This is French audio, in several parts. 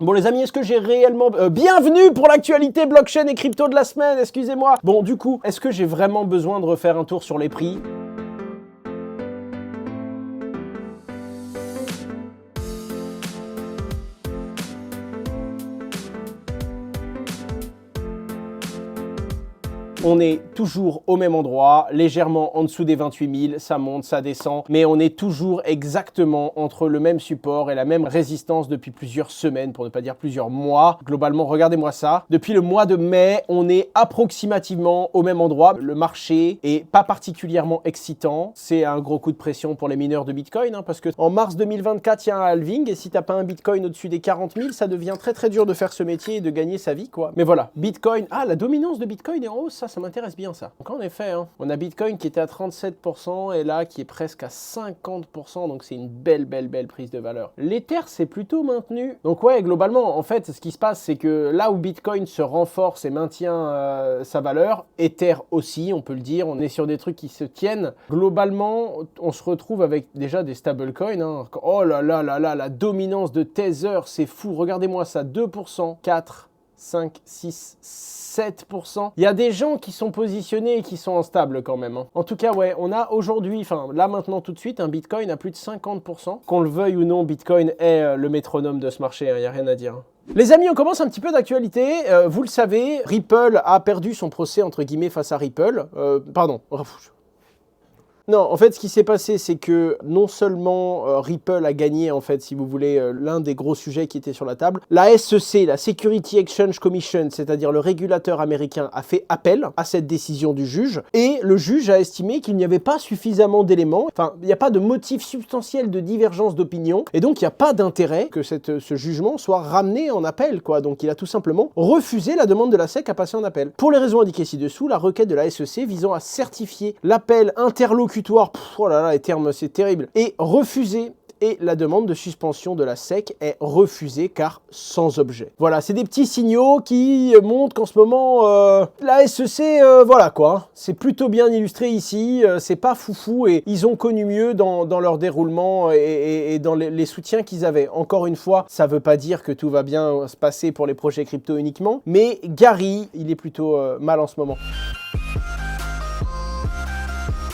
Bon les amis, est-ce que j'ai réellement... bienvenue pour l'actualité blockchain et crypto de la semaine, excusez-moi. Bon du coup, est-ce que j'ai vraiment besoin de refaire un tour sur les prix ? On est toujours au même endroit, légèrement en dessous des 28 000, ça monte, ça descend, mais on est toujours exactement entre le même support et la même résistance depuis plusieurs semaines, pour ne pas dire plusieurs mois. Globalement, regardez-moi ça. Depuis le mois de mai, on est approximativement au même endroit. Le marché est pas particulièrement excitant. C'est un gros coup de pression pour les mineurs de Bitcoin, hein, parce que en mars 2024, il y a un halving, et si t'as pas un Bitcoin au-dessus des 40 000, ça devient très très dur de faire ce métier et de gagner sa vie, quoi. Mais voilà, Bitcoin, la dominance de Bitcoin est en hausse, ça m'intéresse bien ça. Donc en effet, hein, on a Bitcoin qui était à 37% et là qui est presque à 50%, donc c'est une belle prise de valeur. L'Ether s'est plutôt maintenu. Donc ouais, globalement, en fait, ce qui se passe, c'est que là où Bitcoin se renforce et maintient sa valeur, Ether aussi, on peut le dire, on est sur des trucs qui se tiennent. Globalement, on se retrouve avec déjà des stablecoins. Hein. Oh là là là là, la dominance de Tether, c'est fou. Regardez-moi ça, 2%, 4, 5, 6, 7%. Il y a des gens qui sont positionnés et qui sont en stable quand même. Hein. En tout cas, ouais, on a aujourd'hui, enfin là maintenant tout de suite, un Bitcoin à plus de 50%. Qu'on le veuille ou non, Bitcoin est le métronome de ce marché, il n'y a rien à dire. Les amis, on commence un petit peu d'actualité. Vous le savez, Ripple a perdu son procès entre guillemets face à Ripple. Non, en fait, ce qui s'est passé, c'est que non seulement Ripple a gagné, en fait, si vous voulez, l'un des gros sujets qui était sur la table, la SEC, la Security Exchange Commission, c'est-à-dire le régulateur américain, a fait appel à cette décision du juge, et le juge a estimé qu'il n'y avait pas suffisamment d'éléments, enfin, il n'y a pas de motif substantiel de divergence d'opinion, et donc il n'y a pas d'intérêt que ce jugement soit ramené en appel, quoi. Donc il a tout simplement refusé la demande de la SEC à passer en appel. Pour les raisons indiquées ci-dessous, la requête de la SEC visant à certifier l'appel interlocutoire, oh là là, les termes, c'est terrible, et refusé, et la demande de suspension de la SEC est refusée car sans objet. Voilà, c'est des petits signaux qui montrent qu'en ce moment, la SEC, voilà quoi, c'est plutôt bien illustré ici, c'est pas foufou et ils ont connu mieux dans leur déroulement et dans les soutiens qu'ils avaient. Encore une fois, ça veut pas dire que tout va bien se passer pour les projets crypto uniquement, mais Gary, il est plutôt mal en ce moment.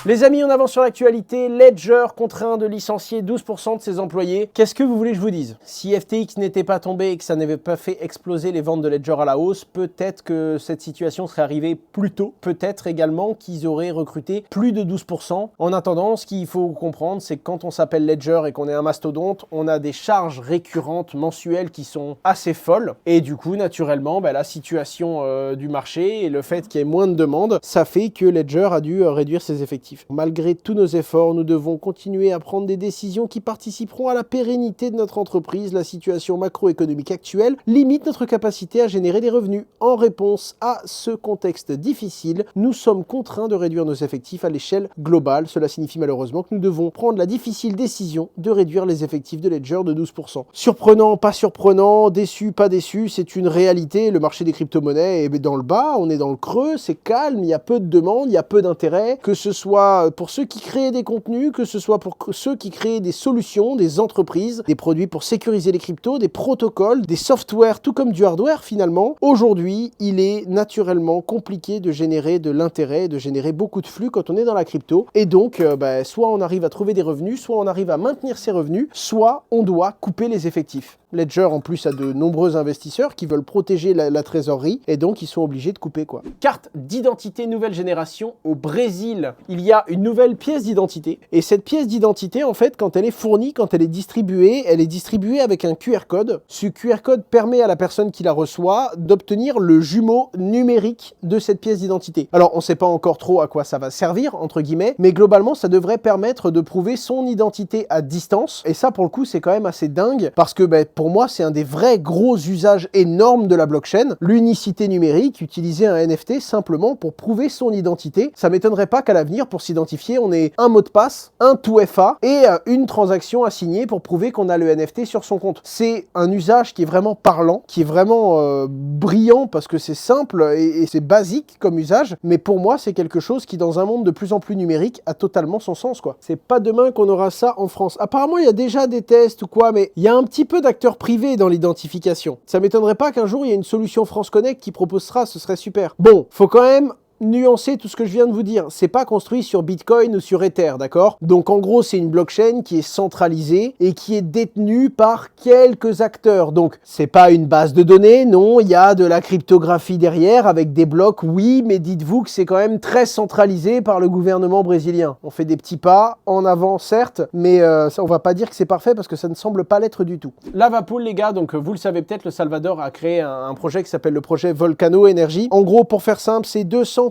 Les amis, on avance sur l'actualité. Ledger contraint de licencier 12% de ses employés. Qu'est-ce que vous voulez que je vous dise? Si FTX n'était pas tombé et que ça n'avait pas fait exploser les ventes de Ledger à la hausse, peut-être que cette situation serait arrivée plus tôt. Peut-être également qu'ils auraient recruté plus de 12%. En attendant, ce qu'il faut comprendre, c'est que quand on s'appelle Ledger et qu'on est un mastodonte, on a des charges récurrentes mensuelles qui sont assez folles. Et du coup, naturellement, la situation du marché et le fait qu'il y ait moins de demandes, ça fait que Ledger a dû réduire ses effectifs. Malgré tous nos efforts, nous devons continuer à prendre des décisions qui participeront à la pérennité de notre entreprise. La situation macroéconomique actuelle limite notre capacité à générer des revenus. En réponse à ce contexte difficile, nous sommes contraints de réduire nos effectifs à l'échelle globale. Cela signifie malheureusement que nous devons prendre la difficile décision de réduire les effectifs de Ledger de 12%. Surprenant, pas surprenant, déçu, pas déçu, c'est une réalité. Le marché des crypto-monnaies est dans le bas, on est dans le creux, c'est calme, il y a peu de demandes, il y a peu d'intérêt, que ce soit pour ceux qui créent des contenus, que ce soit pour ceux qui créent des solutions, des entreprises, des produits pour sécuriser les cryptos, des protocoles, des softwares, tout comme du hardware finalement. Aujourd'hui, il est naturellement compliqué de générer de l'intérêt, de générer beaucoup de flux quand on est dans la crypto. Et donc, soit on arrive à trouver des revenus, soit on arrive à maintenir ses revenus, soit on doit couper les effectifs. Ledger en plus a de nombreux investisseurs qui veulent protéger la trésorerie et donc ils sont obligés de couper quoi. Carte d'identité nouvelle génération au Brésil. Il y a une nouvelle pièce d'identité et cette pièce d'identité en fait quand elle est fournie, quand elle est distribuée avec un QR code. Ce QR code permet à la personne qui la reçoit d'obtenir le jumeau numérique de cette pièce d'identité. Alors on ne sait pas encore trop à quoi ça va servir entre guillemets, mais globalement ça devrait permettre de prouver son identité à distance et ça pour le coup c'est quand même assez dingue parce que pour moi, c'est un des vrais gros usages énormes de la blockchain. L'unicité numérique, utiliser un NFT simplement pour prouver son identité. Ça m'étonnerait pas qu'à l'avenir, pour s'identifier, on est un mot de passe, un tout FA et une transaction à signer pour prouver qu'on a le NFT sur son compte. C'est un usage qui est vraiment parlant, qui est vraiment brillant parce que c'est simple et c'est basique comme usage, mais pour moi, c'est quelque chose qui, dans un monde de plus en plus numérique, a totalement son sens, quoi. C'est pas demain qu'on aura ça en France. Apparemment, il y a déjà des tests ou quoi, mais il y a un petit peu d'acteurs privés dans l'identification. Ça m'étonnerait pas qu'un jour, il y ait une solution France Connect qui proposera, ce serait super. Bon, faut quand même nuancer tout ce que je viens de vous dire. C'est pas construit sur Bitcoin ou sur Ether, d'accord? Donc en gros, c'est une blockchain qui est centralisée et qui est détenue par quelques acteurs. Donc c'est pas une base de données, non, il y a de la cryptographie derrière avec des blocs, oui, mais dites-vous que c'est quand même très centralisé par le gouvernement brésilien. On fait des petits pas en avant, certes, mais ça, on va pas dire que c'est parfait parce que ça ne semble pas l'être du tout. Lavapool, les gars, donc vous le savez peut-être, le Salvador a créé un projet qui s'appelle le projet Volcano Energy. En gros, pour faire simple, c'est 241,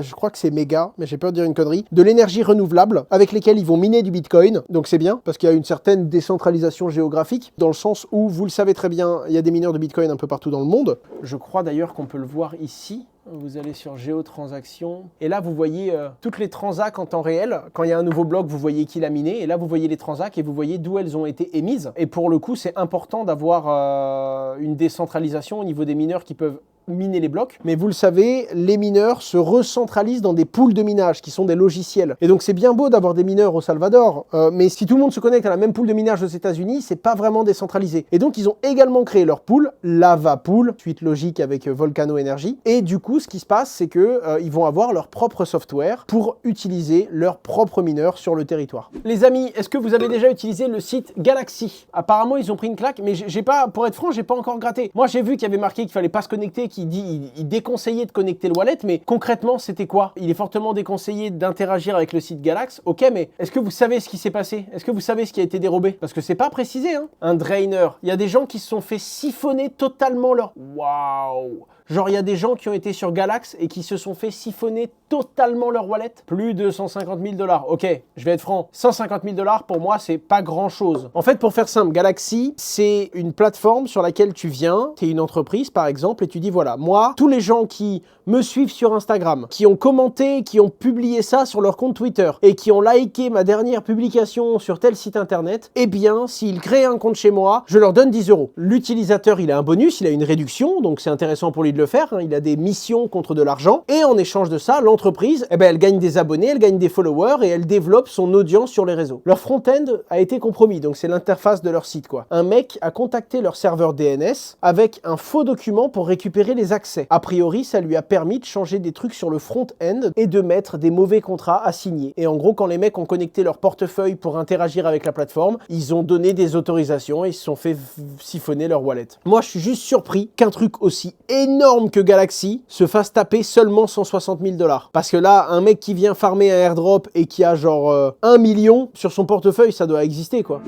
je crois que c'est méga, mais j'ai peur de dire une connerie, de l'énergie renouvelable avec lesquels ils vont miner du Bitcoin. Donc c'est bien, parce qu'il y a une certaine décentralisation géographique, dans le sens où, vous le savez très bien, il y a des mineurs de Bitcoin un peu partout dans le monde. Je crois d'ailleurs qu'on peut le voir ici. Vous allez sur Géotransactions, et là vous voyez toutes les transacts en temps réel. Quand il y a un nouveau bloc, vous voyez qui l'a miné, et là vous voyez les transacts et vous voyez d'où elles ont été émises. Et pour le coup, c'est important d'avoir une décentralisation au niveau des mineurs qui peuvent miner les blocs, mais vous le savez, les mineurs se recentralisent dans des pools de minage qui sont des logiciels. Et donc c'est bien beau d'avoir des mineurs au Salvador, mais si tout le monde se connecte à la même pool de minage aux États-Unis, c'est pas vraiment décentralisé. Et donc ils ont également créé leur pool, Lavapool, suite logique avec Volcano Energy. Et du coup, ce qui se passe, c'est que ils vont avoir leur propre software pour utiliser leurs propres mineurs sur le territoire. Les amis, est-ce que vous avez déjà utilisé le site Galaxy? Apparemment, ils ont pris une claque, mais j'ai pas, pour être franc, j'ai pas encore gratté. Moi, j'ai vu qu'il y avait marqué qu'il fallait pas se connecter, il déconseillait de connecter le wallet, mais concrètement, c'était quoi? Il est fortement déconseillé d'interagir avec le site Galax. Ok, mais est-ce que vous savez ce qui s'est passé? Est-ce que vous savez ce qui a été dérobé? Parce que c'est pas précisé, hein. Un drainer. Il y a des gens qui se sont fait siphonner totalement leur... Waouh! Genre, il y a des gens qui ont été sur Galax et qui se sont fait siphonner totalement leur wallet. Plus de 150 000 $. Ok, je vais être franc. 150 000 $, pour moi, c'est pas grand-chose. En fait, pour faire simple, Galaxy, c'est une plateforme sur laquelle tu viens, tu es une entreprise, par exemple, et tu dis, voilà, moi, tous les gens qui me suivent sur Instagram, qui ont commenté, qui ont publié ça sur leur compte Twitter, et qui ont liké ma dernière publication sur tel site internet, eh bien, s'ils créent un compte chez moi, je leur donne 10 €. L'utilisateur, il a un bonus, il a une réduction, donc c'est intéressant pour lui de le faire, hein. Il a des missions contre de l'argent, et en échange de ça, l'entreprise, eh ben, elle gagne des abonnés, elle gagne des followers, et elle développe son audience sur les réseaux. Leur front-end a été compromis, donc c'est l'interface de leur site, quoi. Un mec a contacté leur serveur DNS avec un faux document pour récupérer les accès. A priori, ça lui a permis de changer des trucs sur le front-end et de mettre des mauvais contrats à signer. Et en gros, quand les mecs ont connecté leur portefeuille pour interagir avec la plateforme, ils ont donné des autorisations et ils se sont fait siphonner leur wallet. Moi, je suis juste surpris qu'un truc aussi énorme que Galaxy se fasse taper seulement 160 000 $. Parce que là, un mec qui vient farmer un airdrop et qui a genre 1 million sur son portefeuille, ça doit exister, quoi.